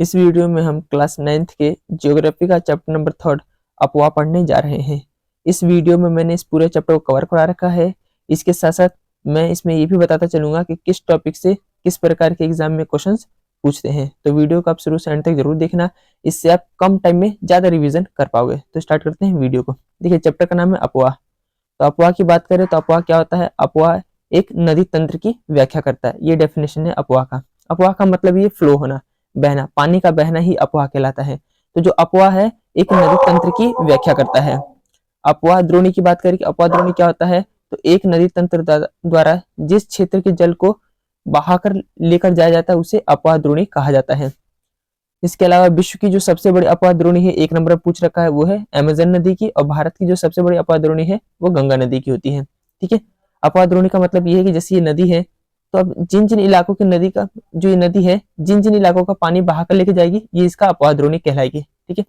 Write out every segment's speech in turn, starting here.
इस वीडियो में हम क्लास 9th के ज्योग्राफी का चैप्टर नंबर 3 अपवाह पढ़ने जा रहे हैं। इस वीडियो में मैंने इस पूरे चैप्टर को कवर करा रखा है। इसके साथ साथ मैं इसमें ये भी बताता चलूंगा कि किस टॉपिक से किस प्रकार के एग्जाम में क्वेश्चंस पूछते हैं। तो वीडियो को आप शुरू से एंड तक जरूर देखना, इससे आप कम टाइम में ज्यादा रिविजन कर पाओगे। तो स्टार्ट करते हैं वीडियो को। देखिए, चैप्टर का नाम है अपवाह। तो अपवाह की बात करें तो अपवाह क्या होता है? अपवाह एक नदी तंत्र की व्याख्या करता है। ये डेफिनेशन है अपवाह का। अपवाह का मतलब ये फ्लो होना, बहना, पानी का बहना ही अपवाह कहलाता है। तो जो अपवाह है एक नदी तंत्र की व्याख्या करता है। अपवाह द्रोणी की बात करें कि अपवाह द्रोणी क्या होता है, तो एक नदी तंत्र द्वारा जिस क्षेत्र के जल को बहाकर लेकर जाया जाता है उसे अपवाह द्रोणी कहा जाता है। इसके अलावा विश्व की जो सबसे बड़ी अपवाह द्रोणी है, एक नंबर पर पूछ रखा है, वो है अमेजन नदी की। और भारत की जो सबसे बड़ी अपवाह द्रोणी है वो गंगा नदी की होती है। ठीक है, अपवाह द्रोणी का मतलब ये है कि जैसे ये नदी है, तो अब जिन जिन इलाकों की नदी का जो ये नदी है, जिन जिन इलाकों का पानी बहाकर लेके जाएगी, ये इसका अपवाह द्रोणी कहलाएगी। ठीक है,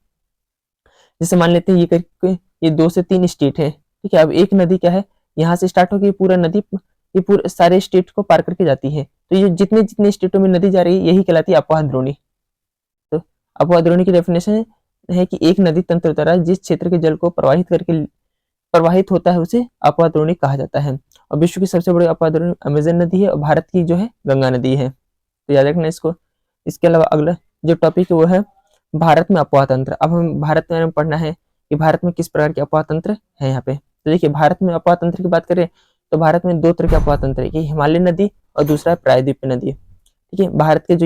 जैसे मान लेते हैं ये करके ये 2 से 3 स्टेट है। ठीक है, अब एक नदी क्या है, यहाँ से स्टार्ट होकर पूरा नदी ये पूरे सारे स्टेट को पार करके जाती है। तो ये जितने जितने स्टेटों में नदी जा रही है यही कहलाती है अपवाह द्रोणी। तो अपवाह द्रोणी की डेफिनेशन है कि एक नदी तंत्र द्वारा जिस क्षेत्र के जल को प्रवाहित होता है उसे अपवाह द्रोणी कहा जाता है। और विश्व की सबसे बड़ी अपवाह द्रोणी अमेजन नदी है और भारत की जो है गंगा नदी है। तो याद रखना इसको। इसके अलावा अगला जो टॉपिक है वो है भारत में अपवाह तंत्र। अब हम भारत में पढ़ना है कि भारत में किस प्रकार के अपवाह तंत्र है यहाँ पे। तो देखिए, भारत में अपवाह तंत्र की बात करें तो भारत में 2 तरह के अपवाह तंत्र है, कि हिमालय नदी और दूसरा है प्रायद्वीपीय नदी। ठीक है, भारत के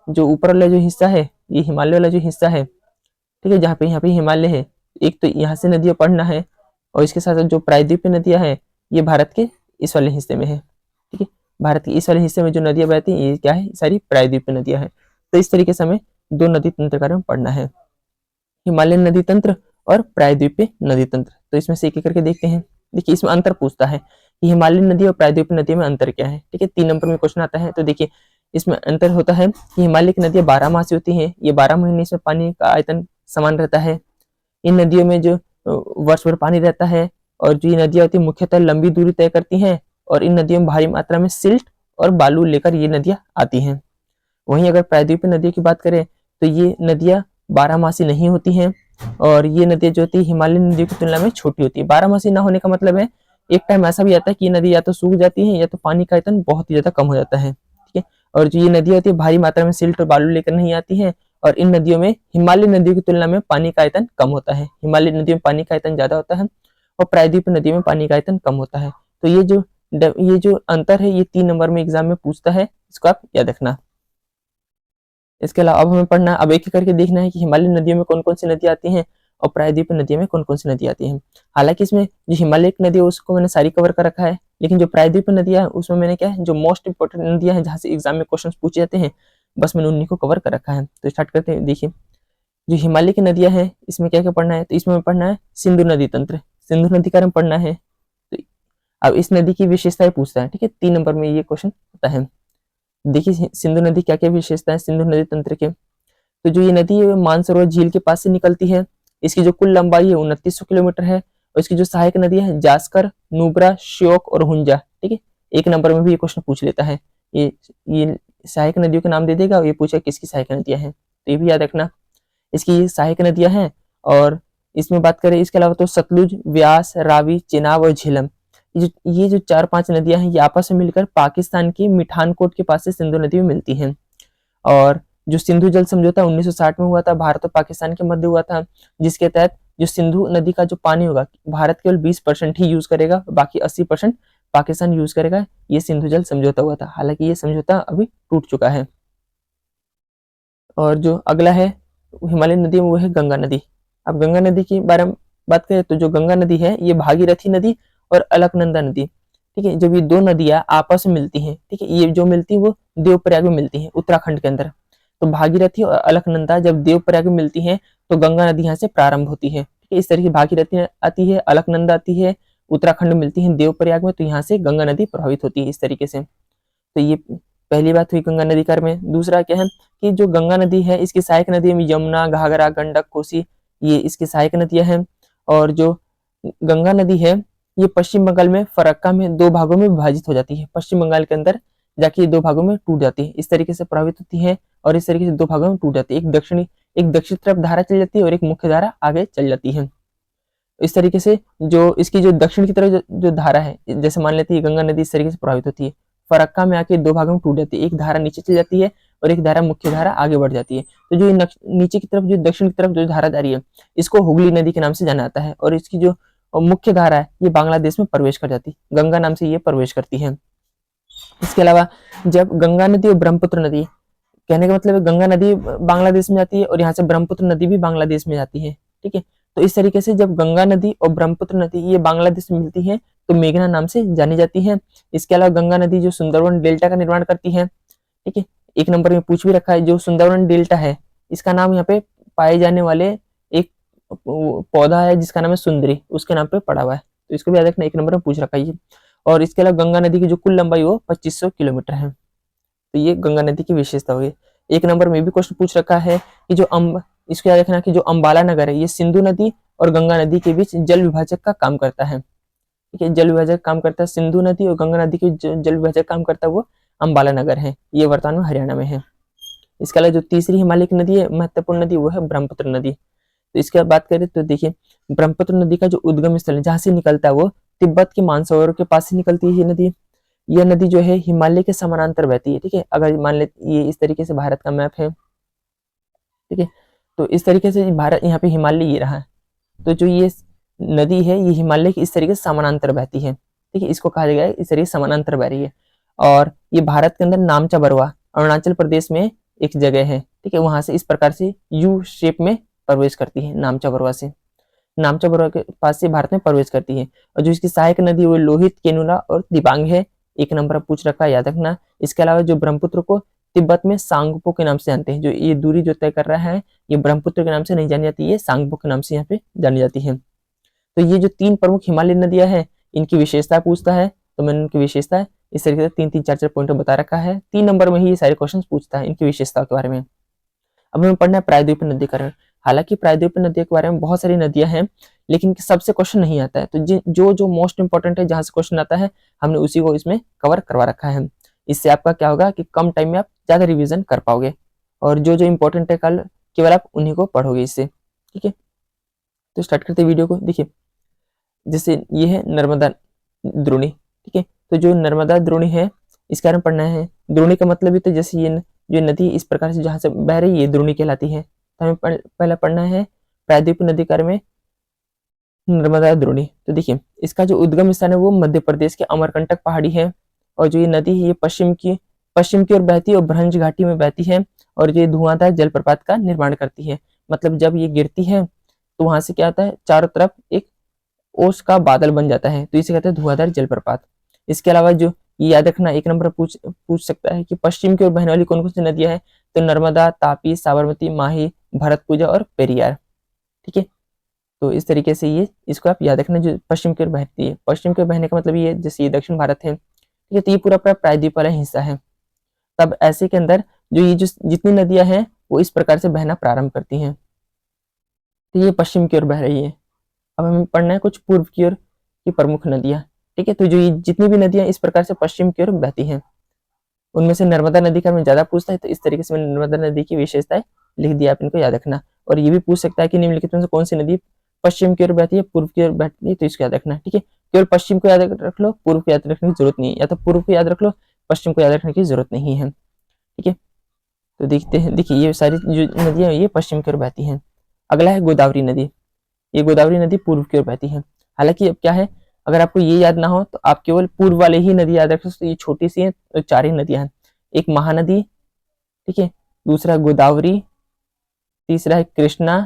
जो ऊपर वाला जो हिस्सा है, ये हिमालय वाला जो हिस्सा है, ठीक है, जहाँ पे यहाँ पे हिमालय है, एक तो यहाँ से नदियां पढ़ना है, और इसके साथ साथ जो प्रायद्वीपीय नदियां हैं ये भारत के इस वाले हिस्से में है। ठीक है, भारत के इस वाले हिस्से में जो नदियां बहती हैं ये क्या है, सारी प्रायद्वीपीय नदियां हैं। तो इस तरीके से हमें 2 नदी तंत्र का पढ़ना है, हिमालयन नदी तंत्र और प्रायद्वीपीय नदी तंत्र। तो इसमें से एक एक करके देखते हैं। देखिए, इसमें अंतर पूछता है कि हिमालयन नदी और प्रायद्वीपीय नदी में अंतर क्या है। ठीक है, 3 नंबर में क्वेश्चन आता है। तो देखिए, इसमें अंतर होता है कि हिमालय की नदियां 12 मासी होती हैं। ये 12 महीने इसमें पानी का आयतन समान रहता है। इन नदियों में जो वर्ष भर पानी रहता है, और जो ये नदियां होती है मुख्यतः लंबी दूरी तय करती हैं, और इन नदियों में भारी मात्रा में सिल्ट और बालू लेकर ये नदियां आती हैं। वहीं अगर प्रायद्वीपीय नदियों की बात करें तो ये नदियां 12 मासी नहीं होती हैं, और ये नदियां जो होती है हिमालयन नदियों की तुलना में छोटी होती है। 12 मासी ना होने का मतलब है एक टाइम ऐसा भी आता है कि ये नदी या तो सूख जाती है या तो पानी का आयतन बहुत ही ज्यादा कम हो जाता है। ठीक है, और जो ये नदियां होती है भारी मात्रा में सिल्ट और बालू लेकर नहीं आती है, और इन नदियों में हिमालय नदियों की तुलना में पानी का आयतन कम होता है। हिमालय नदियों में पानी का आयतन ज्यादा होता है और प्रायद्वीपीय नदियों में पानी का आयतन कम होता है। तो ये जो अंतर है ये 3 नंबर में एग्जाम में पूछता है, इसको आप याद रखना। इसके अलावा अब हमें पढ़ना, अब एक एक करके देखना है कि हिमालय नदियों में कौन कौन सी नदी आती हैं और प्रायद्वीपीय नदियों में कौन कौन सी नदी आती हैं। हालांकि इसमें जो हिमालय की नदी है उसको मैंने सारी कवर कर रखा है, लेकिन जो प्रायद्वीपीय नदियां है उसमें मैंने क्या है, जो मोस्ट इंपोर्टेंट नदियां हैं जहां से एग्जाम में क्वेश्चन पूछे जाते हैं, बस मैंने उन्हीं को कवर कर रखा है। तो स्टार्ट करते हैं। देखिए, जो हिमालय की नदियां हैं इसमें क्या क्या पढ़ना है, तो इसमें पढ़ना है सिंधु नदी तंत्र। सिंधु नदी का पढ़ना है। तो अब इस नदी की विशेषताएं पूछता है। ठीक है, 3 नंबर में ये क्वेश्चन आता है। देखिए, सिंधु नदी क्या क्या विशेषता है सिंधु नदी तंत्र के। तो जो ये नदी है मानसरोवर झील के पास से निकलती है। इसकी जो कुल लंबाई है 2900 किलोमीटर है, और इसकी जो सहायक नदियां है जास्कर, नुब्रा, श्योक और हुंजा। ठीक है, 1 नंबर में भी ये क्वेश्चन पूछ लेता है। ये सहायक नदियों के नाम दे देगा और ये पूछा किसकी सहायक नदियां हैं, तो ये भी याद रखना। इसकी सहायक नदियां हैं, और इसमें बात करें इसके अलावा तो सतलुज, व्यास, रावी, चेनाब और झेलम, ये जो 4-5 नदियां हैं ये आपस में मिलकर पाकिस्तान की मिठानकोट के पास से सिंधु नदी में मिलती हैं। और जो सिंधु जल समझौता 1960 में हुआ था, भारत और पाकिस्तान के मध्य हुआ था, जिसके तहत जो सिंधु नदी का जो पानी होगा भारत केवल 20% ही यूज करेगा, बाकी 80% पाकिस्तान यूज करेगा। ये सिंधु जल समझौता हुआ था। हालांकि ये समझौता अभी टूट चुका है। और जो अगला है हिमालय नदी में वो है गंगा नदी। अब गंगा नदी के बारे में बात करें तो जो गंगा नदी है ये भागीरथी नदी और अलकनंदा नदी, ठीक है, जब ये 2 नदियां आपस में मिलती हैं, ठीक है, ये जो मिलती है वो देवप्रयाग में मिलती है उत्तराखंड के अंदर। तो भागीरथी और अलकनंदा जब देवप्रयाग में मिलती हैं तो गंगा नदी यहाँ से प्रारंभ होती है। ठीक है, इस तरीके भागीरथी आती है, अलकनंदा आती है, उत्तराखंड में मिलती है देवप्रयाग में, तो यहाँ से गंगा नदी प्रभावित होती है इस तरीके से। तो ये पहली बात हुई गंगा नदी कर में। दूसरा क्या है कि जो गंगा नदी है इसकी सहायक नदी में यमुना, घाघरा, गंडक, कोसी, ये इसकी सहायक नदियां हैं। और जो गंगा नदी है ये पश्चिम बंगाल में फरक्का में 2 भागों में विभाजित हो जाती है। पश्चिम बंगाल के अंदर जाके ये दो भागों में टूट जाती है, इस तरीके से प्रभावित होती है और इस तरीके से दो भागों में टूट जाती है। एक दक्षिण तरफ धारा चल जाती है और एक मुख्य धारा आगे चल जाती है। इस तरीके से जो इसकी जो दक्षिण की तरफ जो धारा है, जैसे मान लेते हैं गंगा नदी इस तरीके से प्रभावित होती है, फरक्का में आके दो भागों में टूट जाती है, एक धारा नीचे चल जाती है और एक धारा मुख्य धारा आगे बढ़ जाती है। तो जो नीचे की तरफ जो दक्षिण की तरफ जो धारा जा रही है, इसको हुगली नदी के नाम से जाना जाता है और इसकी जो मुख्य धारा है ये बांग्लादेश में प्रवेश कर जाती है, गंगा नाम से ये प्रवेश करती है। इसके अलावा जब गंगा नदी और ब्रह्मपुत्र नदी, कहने का मतलब है गंगा नदी बांग्लादेश में जाती है और यहाँ से ब्रह्मपुत्र नदी भी बांग्लादेश में जाती है, ठीक है। तो इस तरीके से जब गंगा नदी और ब्रह्मपुत्र नदी ये बांग्लादेश में मिलती है तो मेघना नाम से जानी जाती है। इसके अलावा गंगा नदी जो सुंदरवन डेल्टा का निर्माण करती है, ठीक है, एक नंबर में पूछ भी रखा है, जो सुंदरवन डेल्टा है इसका नाम यहाँ पे पाए जाने वाले एक पौधा है जिसका नाम है सुंदरी, उसके नाम पे पड़ा हुआ है, तो इसको भी याद रखना, एक नंबर में पूछ रखा है ये। और इसके अलावा गंगा नदी की जो कुल लंबाई वो 2500 किलोमीटर है, तो ये गंगा नदी की विशेषता हुई। एक नंबर में भी क्वेश्चन पूछ रखा है कि इसको याद रखना कि जो अंबाला नगर है ये सिंधु नदी और गंगा नदी के बीच जल विभाजक का काम करता है, ठीक है, जल विभाजक काम करता है, सिंधु नदी और गंगा नदी के जल विभाजक काम करता है वो अंबाला नगर है, ये वर्तमान में हरियाणा में है। इसके अलावा जो तीसरी हिमालय की नदी है, महत्वपूर्ण नदी, वो है ब्रह्मपुत्र नदी। तो इसके बाद बात करें तो देखिए ब्रह्मपुत्र नदी का जो उद्गम स्थल है जहां से निकलता है वो तिब्बत के मानसरोवर के पास से निकलती है ये नदी। यह नदी जो है हिमालय के समानांतर बहती है, ठीक है। अगर मान ले ये इस तरीके से भारत का मैप है, ठीक है, तो इस तरीके से भारत यहाँ पे हिमालय ये रहा है, तो जो ये नदी है ये हिमालय के इस तरीके से समानांतर बहती है, ठीक है, इसको कहा गया है इस तरीके से समानांतर बह रही है। और ये भारत के अंदर नामचा बरवा अरुणाचल प्रदेश में एक जगह है, ठीक है, वहां से इस प्रकार से यू शेप में प्रवेश करती है, नामचा बरवा से, नामचा बरवा के पास से भारत में प्रवेश करती है। और जो इसकी सहायक नदी वो लोहित, केनुला और दिबांग है, एक नंबर पूछ रखा है, याद रखना। इसके अलावा जो ब्रह्मपुत्र को तिब्बत में सांगपो के नाम से जानते हैं, जो ये दूरी जो तय कर रहा है ये ब्रह्मपुत्र के नाम से नहीं जानी जाती, ये सांगपो के नाम से यहाँ पे जानी जाती है। तो ये जो तीन प्रमुख हिमालय नदियां हैं इनकी विशेषता पूछता है, तो मैंने उनकी विशेषता इस तरीके से 3-3, 4-4 पॉइंट बता रखा है। 3 नंबर में ही ये सारे क्वेश्चन पूछता है इनकी विशेषताओं के बारे में। अब हमें पढ़ना है प्रायद्वीपीय नदीकरण। हालांकि प्रायद्वीपीय नदियों के बारे में बहुत सारी नदियां हैं लेकिन सबसे क्वेश्चन नहीं आता है, तो जो मोस्ट इंपॉर्टेंट है जहां से क्वेश्चन आता है हमने उसी को इसमें कवर करवा रखा है। इससे आपका क्या होगा कि कम टाइम में आप ज्यादा रिवीजन कर पाओगे और जो इंपॉर्टेंट है कल केवल आप उन्हीं को पढ़ोगे इससे, ठीक है। तो स्टार्ट करते वीडियो को। देखिए जैसे ये है नर्मदा द्रोणी, ठीक है, तो जो नर्मदा द्रोणी है इसके बारे में पढ़ना है। द्रोणी का मतलब भी तो जैसे ये जो नदी इस प्रकार से जहां से बह रही है द्रोणी कहलाती है, तो हमें पहला पढ़ना है प्रायद्वीपीय नदीकार में नर्मदा द्रोणी। तो देखिए इसका जो उद्गम स्थान है वो मध्य प्रदेश के अमरकंटक पहाड़ी है और जो ये नदी है ये पश्चिम की ओर बहती है और भ्रंश घाटी में बहती है और ये धुआंधार जलप्रपात का निर्माण करती है। मतलब जब ये गिरती है तो वहां से क्या होता है, चारों तरफ एक ओस का बादल बन जाता है, तो इसे कहते हैं धुआंधार जलप्रपात। इसके अलावा जो ये याद रखना, एक नंबर पूछ सकता है कि पश्चिम की ओर बहने वाली कौन कौन सी नदियां हैं, तो नर्मदा, तापी, साबरमती, माही, भरतपुजा और पेरियार, ठीक है। तो इस तरीके से ये इसको आप याद रखना, जो पश्चिम की ओर बहती है। पश्चिम की ओर बहने का मतलब ये जैसे ये दक्षिण भारत है, ठीक है, तो ये पूरा प्रायद्वीप वाला हिस्सा है। तब ऐसे के अंदर जो जितनी नदियां हैं वो इस प्रकार से बहना प्रारंभ करती हैं, तो ये पश्चिम की ओर बह रही है। अब हमें पढ़ना है कुछ पूर्व की ओर की प्रमुख नदियां, ठीक है, तो जो ये जितनी भी नदियां इस प्रकार से पश्चिम की ओर बहती हैं उनमें से नर्मदा नदी का हमें ज्यादा पूछता है, तो इस तरीके से मैंने नर्मदा नदी की विशेषताएं लिख दिया, आप इनको याद रखना। और ये भी पूछ सकता है कि निम्नलिखित में से कौन सी नदी पश्चिम की ओर बहती है, पूर्व की ओर बहती है, तो इसको याद रखना, ठीक है। केवल पश्चिम को याद रख लो, पूर्व को याद रखने की जरूरत नहीं है, या तो पूर्व को याद रख लो, पश्चिम को याद रखने की जरूरत नहीं है, ठीक है। तो देखते हैं, देखिए ये सारी जो नदियां ये पश्चिम की ओर बहती हैं। अगला है गोदावरी नदी। ये गोदावरी नदी पूर्व की ओर बहती है। हालांकि अब क्या है, अगर आपको ये याद ना हो तो आप केवल पूर्व वाले ही नदी याद रख सकते हो, ये छोटी सी है तो 4 ही नदियां हैं। एक महानदी, ठीक है, दूसरा गोदावरी, तीसरा है कृष्णा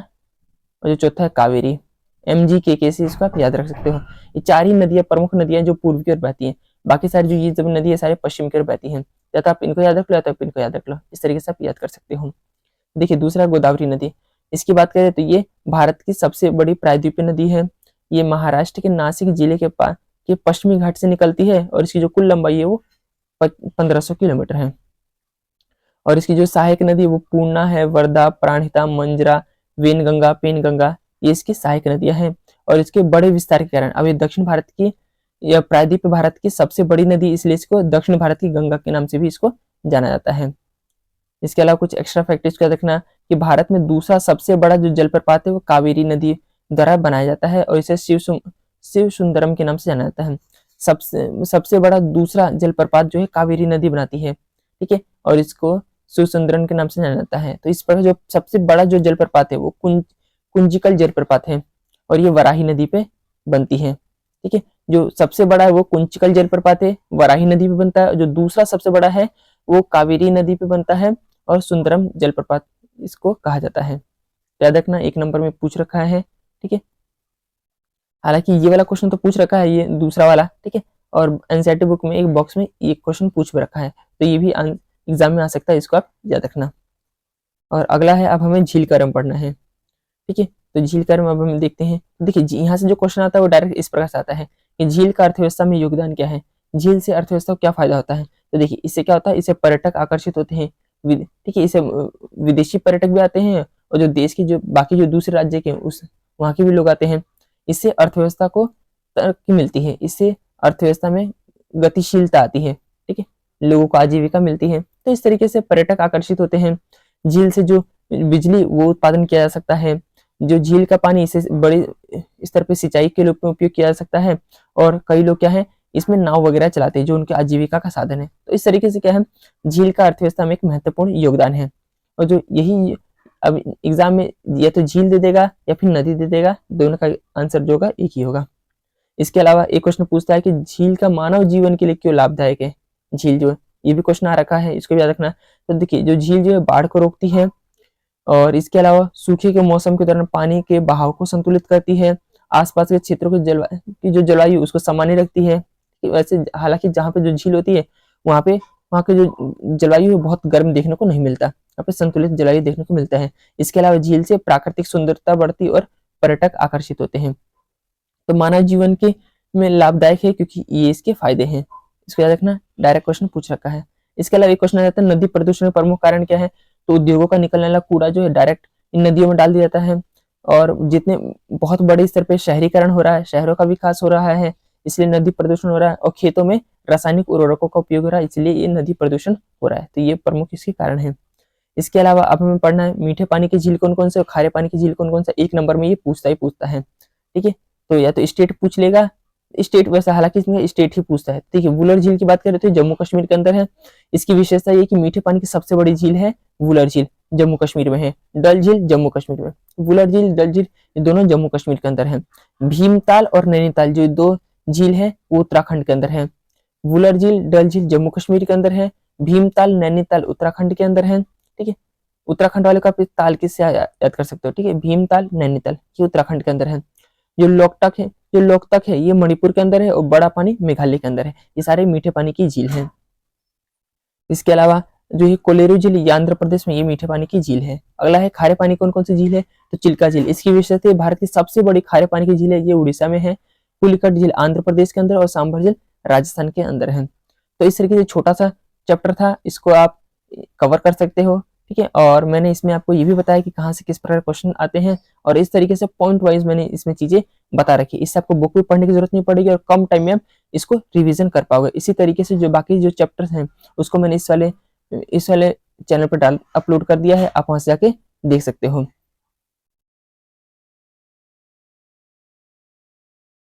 और जो चौथा है कावेरी। MGKK इसको आप याद रख सकते हो। ये 4 ही नदियां प्रमुख नदियां जो पूर्व की ओर बहती हैं, बाकी सारी जो ये जब नदी है सारे पश्चिम की ओर बहती हैं। या तो आप इनको याद रख लो या तो आप इनको याद रख लो, इस तरीके से आप याद कर सकते हो। देखिए दूसरा गोदावरी नदी, इसकी बात करें तो ये भारत की सबसे बड़ी प्रायद्वीपीय नदी है। ये महाराष्ट्र के नासिक जिले के पश्चिमी घाट से निकलती है और इसकी जो कुल लंबाई है वो 1500 किलोमीटर है। और इसकी जो सहायक नदी वो पूर्णा है, वर्धा, प्राणहिता, मंजरा, वेनगंगा, पेनगंगा, ये इसकी सहायक नदियां हैं। और इसके बड़े विस्तार के कारण अब ये दक्षिण भारत की यह प्रायद्वीप भारत की सबसे बड़ी नदी, इसलिए इसको दक्षिण भारत की गंगा के नाम से भी इसको जाना जाता है। इसके अलावा कुछ एक्स्ट्रा फैक्ट इसका देखना कि भारत में दूसरा सबसे बड़ा जो जलप्रपात है वो कावेरी नदी द्वारा बनाया जाता है और इसे शिव सुंदरम के नाम से जाना जाता है। सबसे बड़ा दूसरा जलप्रपात जो है कावेरी नदी बनाती है, ठीक है, और इसको शिव सुंदरम के नाम से जाना जाता है। तो इस प्रकार जो सबसे बड़ा जो जलप्रपात है वो कुंजिकल जलप्रपात है और ये वराही नदी पे बनती है, ठीक है। जो सबसे बड़ा है वो कुंचिकल जलप्रपात है, वराही नदी पे बनता है। जो दूसरा सबसे बड़ा है वो कावेरी नदी पे बनता है और सुंदरम जलप्रपात इसको कहा जाता है। याद रखना, 1 नंबर में पूछ रखा है, ठीक है। हालांकि ये वाला क्वेश्चन तो पूछ रखा है, ये दूसरा वाला, ठीक है, और एनसीईआरटी बुक में एक बॉक्स में ये क्वेश्चन पूछ भी रखा है, तो ये भी एग्जाम में आ सकता है, इसको आप याद रखना। और अगला है, अब हमें झील कर्म पढ़ना है, ठीक है। तो झील कर्म अब हम देखते हैं। देखिए यहाँ से जो क्वेश्चन आता है वो डायरेक्ट इस प्रकार से आता है कि झील का अर्थव्यवस्था में योगदान क्या है, झील से अर्थव्यवस्था को क्या फायदा होता है। तो देखिए इससे क्या होता है, इससे पर्यटक आकर्षित होते हैं, ठीक है, इससे विदेशी पर्यटक भी आते हैं और जो देश की जो बाकी जो दूसरे राज्य के उस वहाँ के भी लोग आते हैं। इससे अर्थव्यवस्था को तरक्की मिलती है, इससे अर्थव्यवस्था में गतिशीलता आती है, ठीक है, लोगों को आजीविका मिलती है। तो इस तरीके से पर्यटक आकर्षित होते हैं। झील से जो बिजली वो उत्पादन किया जा सकता है, जो झील का पानी इसे बड़े स्तर पे सिंचाई के रूप में उपयोग किया जा सकता है और कई लोग क्या है इसमें नाव वगैरह चलाते हैं जो उनके आजीविका का साधन है। तो इस तरीके से क्या है, झील का अर्थव्यवस्था में एक महत्वपूर्ण योगदान है। और जो यही अब एग्जाम में या तो झील दे देगा या फिर नदी दे देगा, दोनों का आंसर जो होगा एक ही होगा। इसके अलावा एक क्वेश्चन पूछता है कि झील का मानव जीवन के लिए क्यों लाभदायक है। झील जो है ये भी क्वेश्चन आ रखा है, इसको भी याद रखना। तो देखिए जो झील जो है बाढ़ को रोकती है और इसके अलावा सूखे के मौसम के दौरान पानी के बहाव को संतुलित करती है, आसपास के क्षेत्रों की जो जलवायु उसको सामान्य रखती है। वैसे हालांकि जहाँ पे जो झील होती है वहाँ के जो जलवायु है बहुत गर्म देखने को नहीं मिलता, यहाँ पे संतुलित जलवायु देखने को मिलता है। इसके अलावा झील से प्राकृतिक सुंदरता बढ़ती और पर्यटक आकर्षित होते हैं। तो मानव जीवन के में लाभदायक है क्योंकि ये इसके फायदे हैं, इसको याद रखना, डायरेक्ट क्वेश्चन पूछ रखा है। इसके अलावा एक क्वेश्चन आ जाता है नदी प्रदूषण का प्रमुख कारण क्या है। तो उद्योगों का निकलने वाला कूड़ा जो है डायरेक्ट इन नदियों में डाल दिया जाता है और जितने बहुत बड़े स्तर पे शहरीकरण हो रहा है, शहरों का विकास हो रहा है, इसलिए नदी प्रदूषण हो रहा है और खेतों में रासायनिक उर्वरकों का उपयोग हो रहा है, इसलिए ये नदी प्रदूषण हो रहा है। तो ये प्रमुख इसके कारण है। इसके अलावा अब हमें पढ़ना है मीठे पानी की झील कौन कौन से और खारे पानी की झील कौन कौन सा। 1 नंबर में ये पूछता है, ठीक है। तो या तो स्टेट पूछ लेगा, स्टेट वैसा हालांकि इसमें स्टेट ही पूछता है, ठीक है। वुलर झील की बात करें तो जम्मू कश्मीर के अंदर है। इसकी विशेषता ये कि मीठे पानी की सबसे बड़ी झील है वुलर झील, जम्मू कश्मीर में है। डल झील जम्मू कश्मीर में, वुलर झील डल झील ये दोनों जम्मू कश्मीर के अंदर है। भीमताल और नैनीताल जो 2 झील है वो उत्तराखंड के अंदर है। वुलर झील डल झील जम्मू कश्मीर के अंदर है, भीमताल नैनीताल उत्तराखंड के अंदर है, ठीक है। उत्तराखंड वाले का ताल किससे याद कर सकते हो, ठीक है, भीमताल नैनीताल ये उत्तराखंड के अंदर है। जो लोकतक है ये मणिपुर के अंदर है और बड़ा पानी मेघालय के अंदर है। ये सारे मीठे पानी की झील हैं। इसके अलावा जो ये कोलेरू झील ये आंध्र प्रदेश में ये मीठे पानी की झील है। अगला है खारे पानी कौन कौन सी झील है। तो चिल्का झील, इसकी विशेषता है भारत की सबसे बड़ी खारे पानी की झील है, ये उड़ीसा में है। पुलिकट झील आंध्र प्रदेश के अंदर और सांभर झील राजस्थान के अंदर है। तो इस तरीके से छोटा सा चैप्टर था, इसको आप कवर कर सकते हो, ठीक है। और मैंने इसमें आपको ये भी बताया कि कहाँ से किस प्रकार क्वेश्चन आते हैं और इस तरीके से पॉइंट वाइज मैंने इसमें चीजें बता रखी। इससे आपको बुक भी पढ़ने की जरूरत नहीं पड़ेगी और कम टाइम में आप इसको रिवीजन कर पाओगे। इसी तरीके से जो बाकी जो चैप्टर्स हैं उसको मैंने इस वाले चैनल पर अपलोड कर दिया है, आप वहां से जाके देख सकते हो।